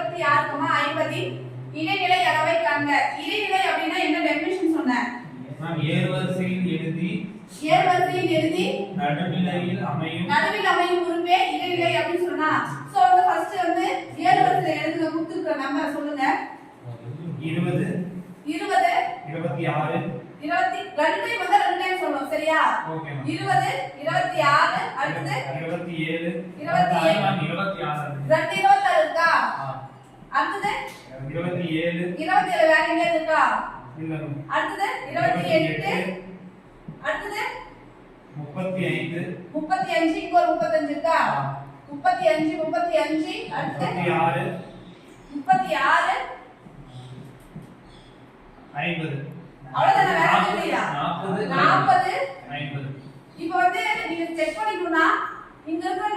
50 இடைநிலை அளவை காண்க. இடைநிலை அப்படினா என்ன டெஃபினிஷன் சொன்னேன்? நாம் ஏர்வரிசையில் எழுதி நடுநிலையில் அமையும் உறுப்பே இடைநிலை அப்படி சொன்னா. சோ வந்து ஃபர்ஸ்ட் வந்து ஏர்வரிசையில் எழுதுங்க கொடுத்திருக்க நம்பர் சொல்லுங்க. 20 26 ரெண்டு வந்து ரெண்டு டைம் சொல்லணும் சரியா? ஓகே 20 26 அடுத்து 27 ரெண்டு 26 இருக்கா? அடுத்து 27 வேற எங்க இருக்கா? இல்ல. அடுத்து 28 அடுத்து 35 இங்க ஒரு 35 இருக்கா? 35 அடுத்து 36 50 அவ்வளவுதானே வேற இல்லையா? 40 50. இப்போ வந்து நீங்க செக் பண்ணிக்கணும்னா இங்க இருக்கிற